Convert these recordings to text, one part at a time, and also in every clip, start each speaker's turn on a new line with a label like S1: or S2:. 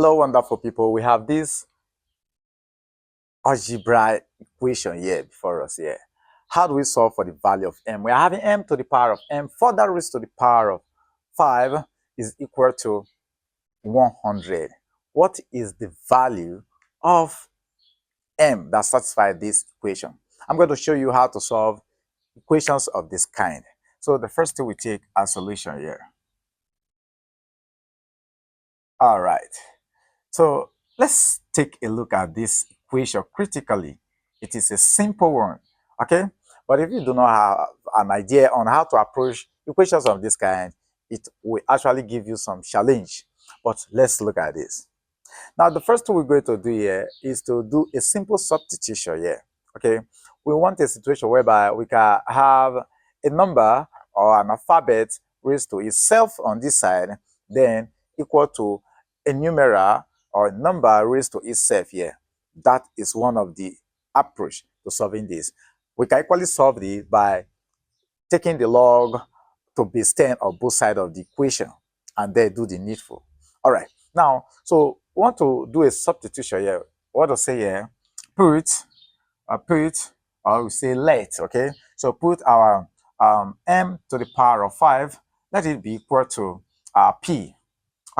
S1: Hello, wonderful people. We have this algebra equation here before us here. How do we solve for the value of m? We are having m to the power of m further raised to the power of 5 is equal to 100. What is the value of m that satisfies this equation? I'm going to show you how to solve equations of this kind. So the first thing we take as solution here. All right. So let's take a look at this equation critically. It is a simple one, okay? But if you do not have an idea on how to approach equations of this kind, it will actually give you some challenge. But let's look at this. Now, the first thing we're going to do here is to do a simple substitution here, okay? We want a situation whereby we can have a number or an alphabet raised to itself on this side, then equal to a numeral or number raised to itself here. That is one of the approach to solving this. We can equally solve this by taking the log to base 10 of both sides of the equation and then do the needful. All right. Now, so we want to do a substitution here. What to say here? Put, or we say let, okay? So put our m to the power of 5, let it be equal to p,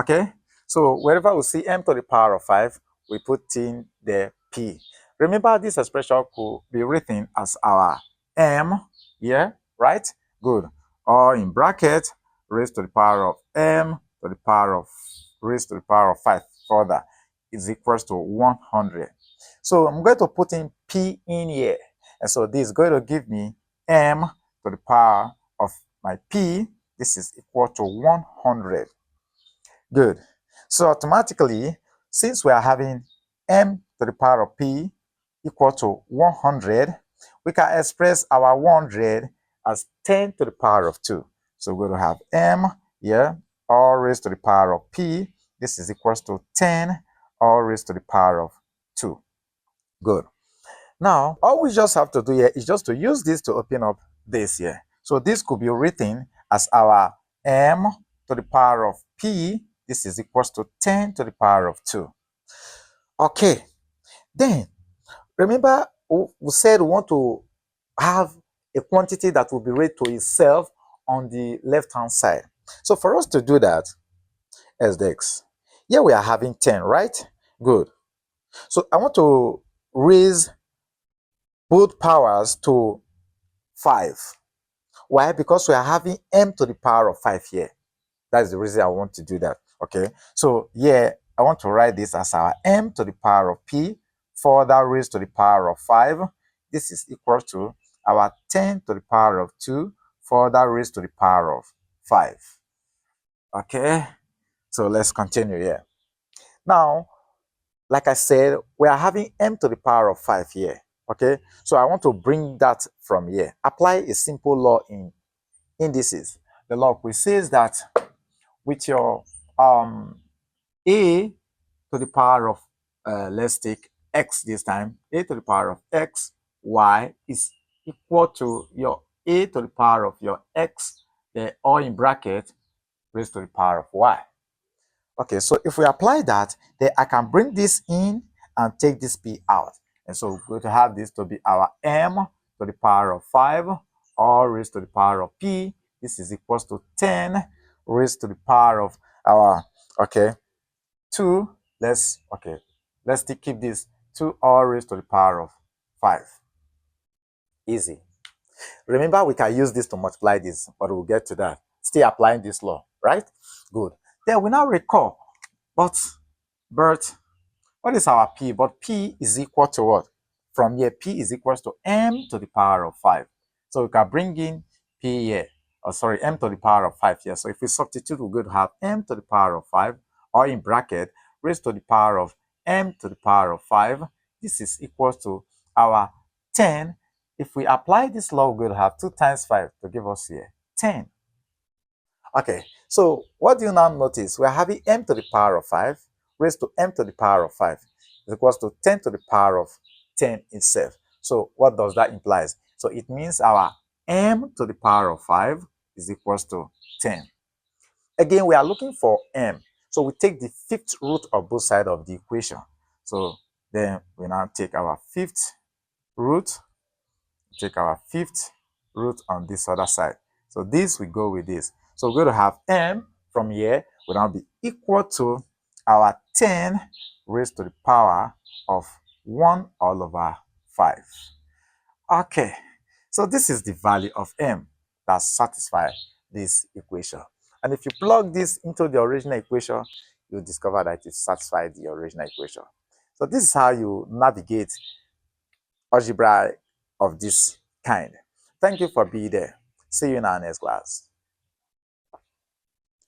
S1: okay? So wherever we see m to the power of 5, we put in the p. Remember, this expression could be written as our m here, right? Good. Or in bracket, raised to the power of m to the power of raised to the power of 5 further is equals to 100. So I'm going to put in p in here. And so this is going to give me m to the power of my p. This is equal to 100. Good. So automatically, since we are having m to the power of p equal to 100, we can express our 100 as 10 to the power of 2. So we're going to have m here, all raised to the power of p. This is equals to 10, all raised to the power of 2. Good. Now, all we just have to do here is just to use this to open up this here. So this could be written as our m to the power of p. This is equals to 10 to the power of 2. Okay. Then, remember, we said we want to have a quantity that will be raised to itself on the left-hand side. So for us to do that, as the x, here we are having 10, right? Good. So I want to raise both powers to 5. Why? Because we are having m to the power of 5 here. That's the reason I want to do that. Okay. So here I want to write this as our m to the power of p further raised to the power of 5. This is equal to our 10 to the power of 2 further raised to the power of 5. Okay. So let's continue here. Now, like I said, we are having m to the power of 5 here. Okay. So I want to bring that from here. Apply a simple law in indices. The law which says that with your a to the power of, let's take x this time, a to the power of x, y is equal to your a to the power of your x, or in bracket, raised to the power of y. Okay, so if we apply that, then I can bring this in and take this p out. And so we're going to have this to be our m to the power of 5, or raised to the power of p. This is equals to 10 raised to the power of our, okay, 2. Let's keep this 2 all raised to the power of 5. Easy. Remember, we can use this to multiply this, but we'll get to that. Still applying this law, right? Good. Then we now recall, but what is our p? But p is equal to what? From here, p is equal to m to the power of 5. So we can bring in p here, m to the power of 5 here. So if we substitute, we're going to have m to the power of 5, or in bracket, raised to the power of m to the power of 5. This is equal to our 10. If we apply this law, we're going to have 2 times 5 to give us here 10. Okay, so what do you now notice? We're having m to the power of 5 raised to m to the power of 5 is equals to 10 to the power of 10 itself. So what does that imply? So it means our m to the power of 5 is equals to 10. Again, we are looking for m. So we take the fifth root of both sides of the equation. So then we now take our fifth root, on this other side. So this we go with this. So we're going to have m from here will now be equal to our 10 raised to the power of 1 all over 5. Okay, so this is the value of m that satisfies this equation. And if you plug this into the original equation, you'll discover that it satisfies the original equation. So this is how you navigate algebra of this kind. Thank you for being there. See you in our next class.